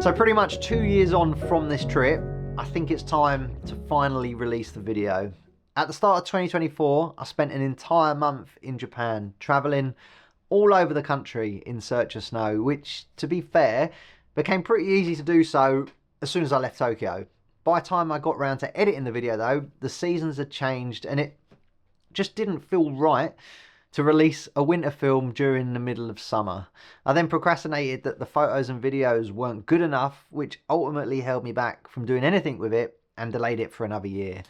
So pretty much 2 years on from this trip, I think it's time to finally release the video. At the start of 2024, I spent an entire month in Japan, traveling all over the country in search of snow, which, to be fair, became pretty easy to do so as soon as I left Tokyo. By the time I got around to editing the video though, the seasons had changed and it just didn't feel right to release a winter film during the middle of summer. I then procrastinated that the photos and videos weren't good enough, which ultimately held me back from doing anything with it and delayed it for another year.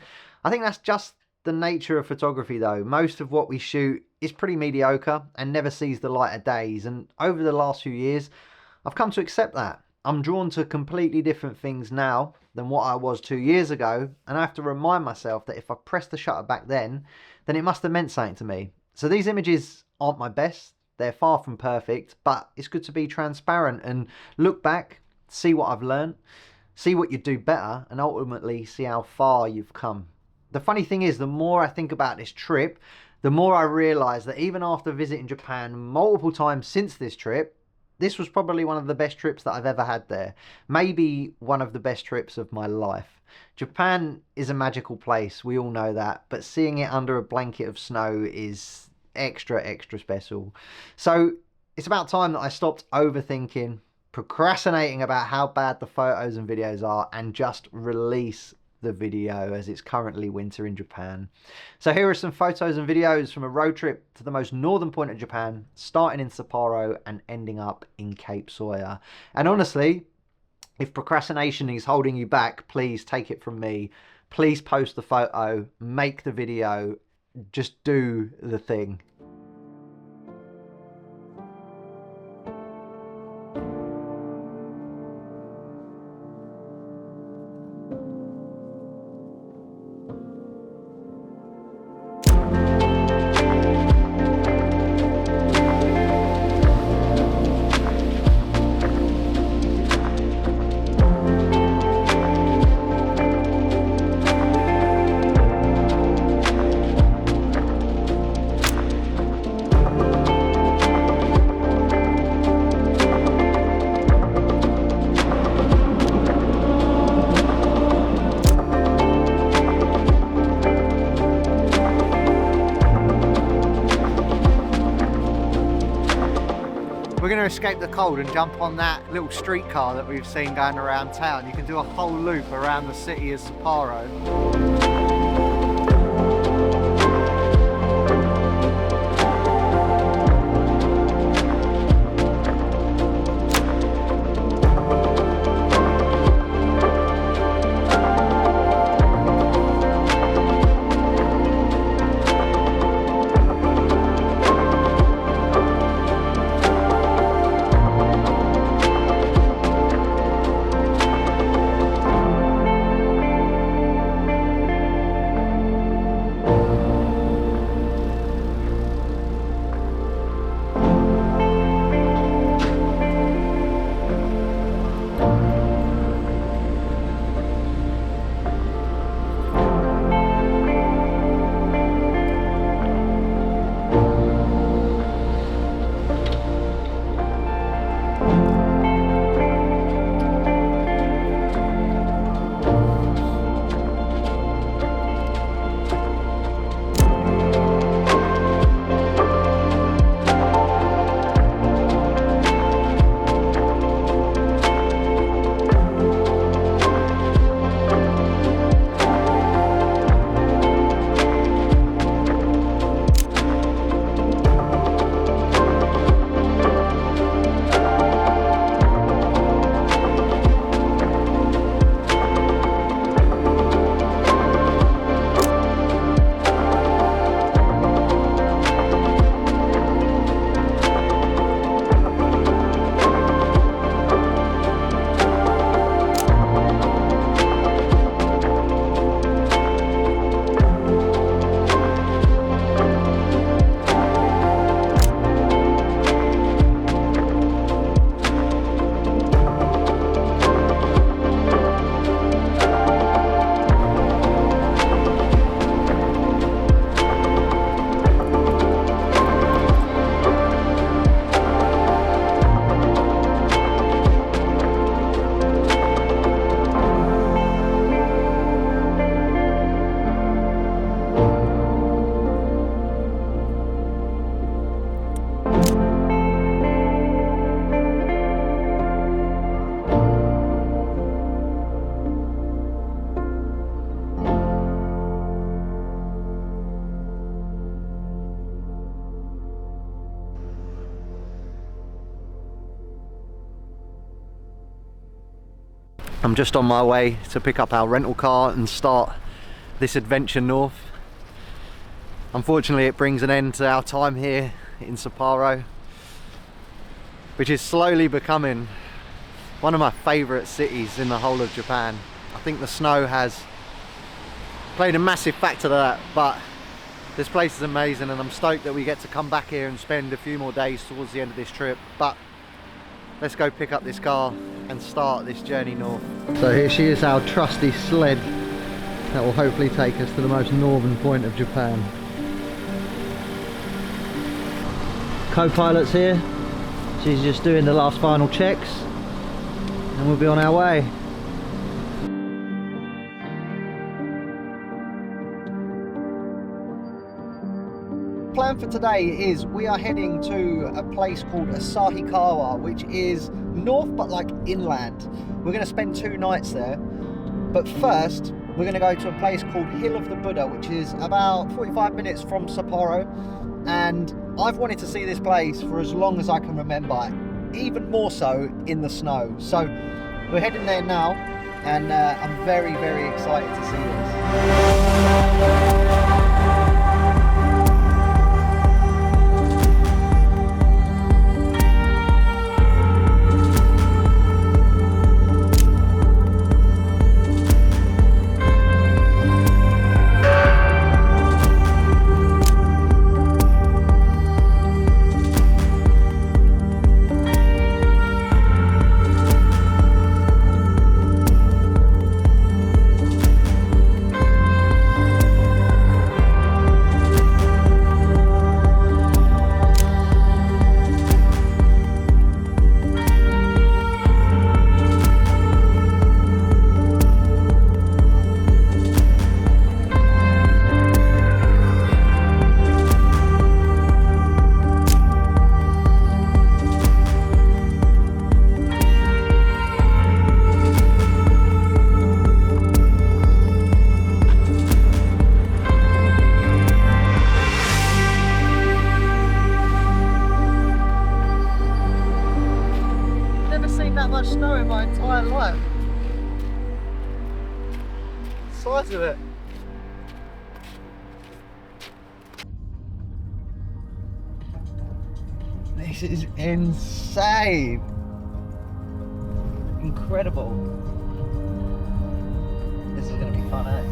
I think that's just the nature of photography though. Most of what we shoot is pretty mediocre and never sees the light of days, and over the last few years I've come to accept that. I'm drawn to completely different things now than what I was 2 years ago, and I have to remind myself that if I pressed the shutter back then it must have meant something to me. So these images aren't my best, they're far from perfect, but it's good to be transparent and look back, see what I've learned, see what you do better, and ultimately see how far you've come. The funny thing is, the more I think about this trip, the more I realise that even after visiting Japan multiple times since this trip, this was probably one of the best trips that I've ever had there. Maybe one of the best trips of my life. Japan is a magical place, we all know that, but seeing it under a blanket of snow is extra special. So it's about time that I stopped overthinking, procrastinating about how bad the photos and videos are, and just release the video as it's currently winter in Japan. So here are some photos and videos from a road trip to the most northern point of Japan, starting in Sapporo and ending up in Cape Soya. And honestly, if procrastination is holding you back, please take it from me. Please post the photo, make the video, just do the thing. We're going to escape the cold and jump on that little streetcar that we've seen going around town. You can do a whole loop around the city of Sapporo. I'm just on my way to pick up our rental car and start this adventure north. Unfortunately, it brings an end to our time here in Sapporo, which is slowly becoming one of my favourite cities in the whole of Japan. I think the snow has played a massive factor to that, but this place is amazing and I'm stoked that we get to come back here and spend a few more days towards the end of this trip. But let's go pick up this car and start this journey north. So here she is, our trusty sled that will hopefully take us to the most northern point of Japan. Co-pilot's here. She's just doing the last final checks and we'll be on our way. Plan for today is we are heading to a place called Asahikawa, which is north but like inland. We're going to spend 2 nights there, but first we're going to go to a place called Hill of the Buddha, which is about 45 minutes from Sapporo, and I've wanted to see this place for as long as I can remember, even more so in the snow. So we're heading there now, and I'm very, very excited to see this. Snow in my entire life. The size of it. This is insane. Incredible. This is going to be fun, eh?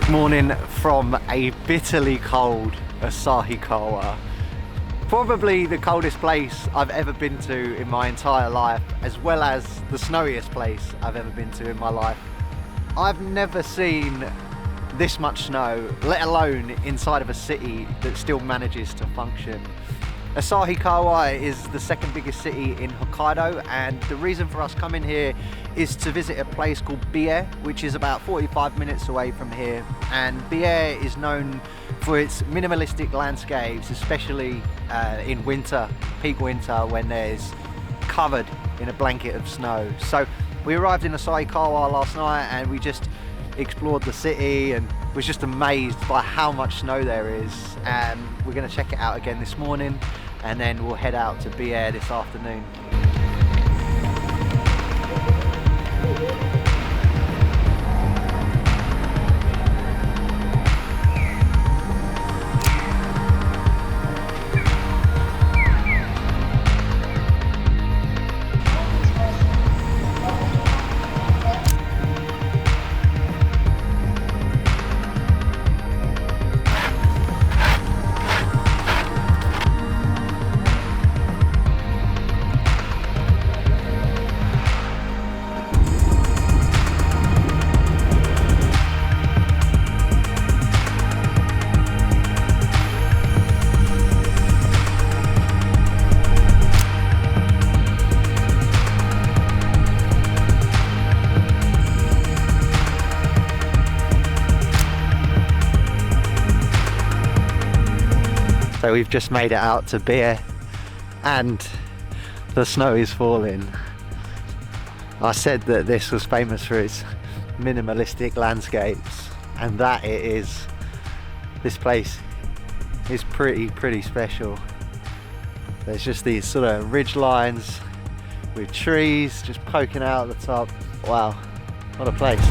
Morning from a bitterly cold Asahikawa. Probably the coldest place I've ever been to in my entire life, as well as the snowiest place I've ever been to in my life. I've never seen this much snow, let alone inside of a city that still manages to function. Asahikawa is the second biggest city in Hokkaido, and the reason for us coming here is to visit a place called Biei, which is about 45 minutes away from here. And Biei is known for its minimalistic landscapes, especially in winter, peak winter, when there's covered in a blanket of snow. So we arrived in Asahikawa last night and we just explored the city and was just amazed by how much snow there is. And we're going to check it out again this morning, and then we'll head out to Biei this afternoon. So we've just made it out to Biei and the snow is falling. I said that this was famous for its minimalistic landscapes, and that it is. This place is pretty special. There's just these sort of ridge lines with trees just poking out at the top. Wow, what a place.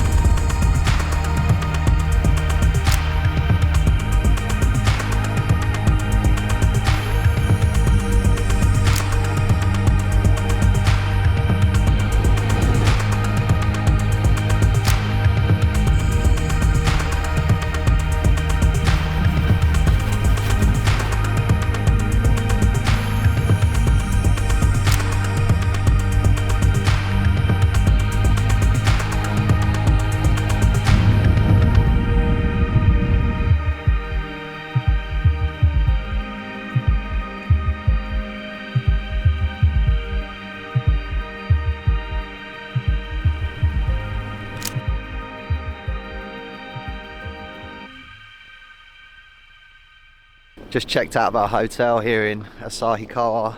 Just checked out of our hotel here in Asahikawa,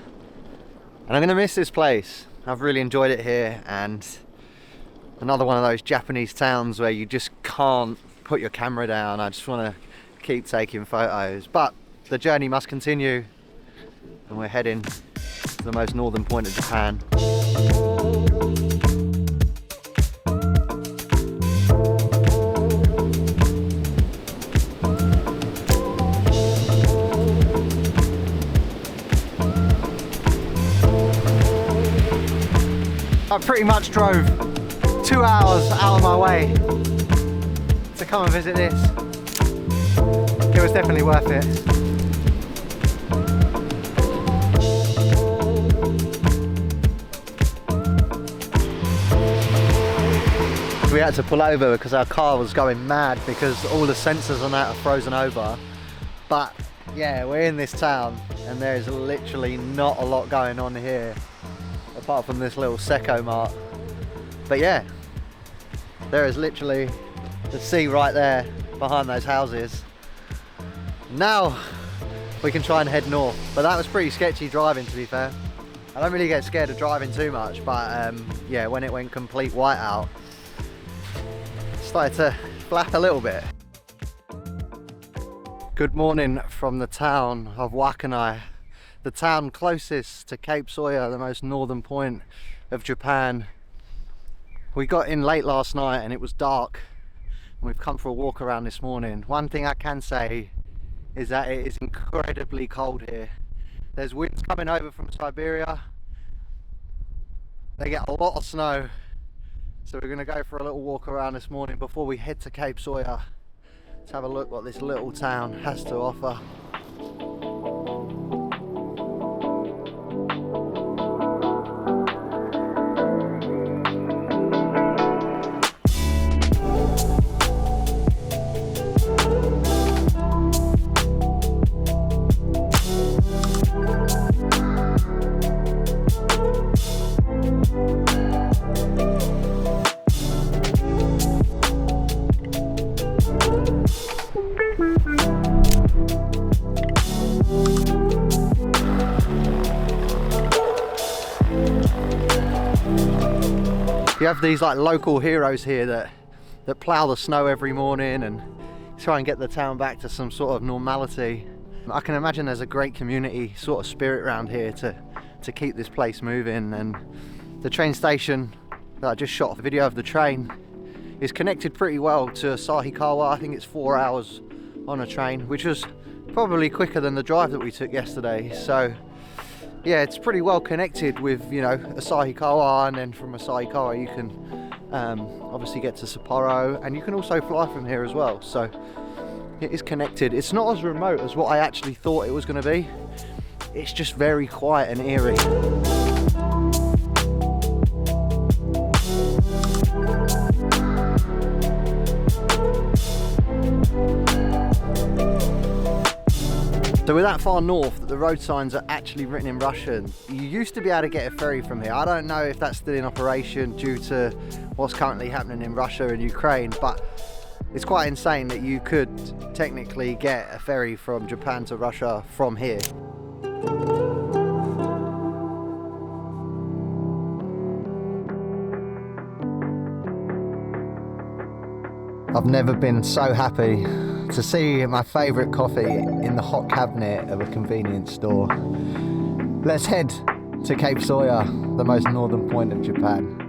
and I'm gonna miss this place. I've really enjoyed it here, and another one of those Japanese towns where you just can't put your camera down. I just want to keep taking photos, but the journey must continue, and we're heading to the most northern point of Japan. I pretty much drove 2 hours out of my way to come and visit this. It was definitely worth it. We had to pull over because our car was going mad because all the sensors on that are frozen over. But yeah, we're in this town and there's literally not a lot going on here, apart from this little Secco Mart. But yeah, there is literally the sea right there behind those houses. Now we can try and head north, but that was pretty sketchy driving, to be fair. I don't really get scared of driving too much, but yeah, when it went complete whiteout, it started to flap a little bit. Good morning from the town of Wakkanai, the town closest to Cape Soya, the most northern point of Japan. We got in late last night and it was dark, and we've come for a walk around this morning. One thing I can say is that it is incredibly cold here. There's winds coming over from Siberia. They get a lot of snow, so we're going to go for a little walk around this morning before we head to Cape Soya to have a look what this little town has to offer. You have these like local heroes here that plough the snow every morning and try and get the town back to some sort of normality. I can imagine there's a great community sort of spirit around here to keep this place moving. And the train station that I just shot a video of the train is connected pretty well to Asahikawa. I think it's 4 hours on a train, which was probably quicker than the drive that we took yesterday. So yeah, it's pretty well connected with, you know, Asahikawa, and then from Asahikawa you can obviously get to Sapporo, and you can also fly from here as well. So it is connected. It's not as remote as what I actually thought it was going to be. It's just very quiet and eerie. So we're that far north that the road signs are actually written in Russian. You used to be able to get a ferry from here. I don't know if that's still in operation due to what's currently happening in Russia and Ukraine, but It's quite insane that you could technically get a ferry from Japan to Russia from here. I've never been so happy to see my favourite coffee in the hot cabinet of a convenience store. Let's head to Cape Soya, the most northern point of Japan.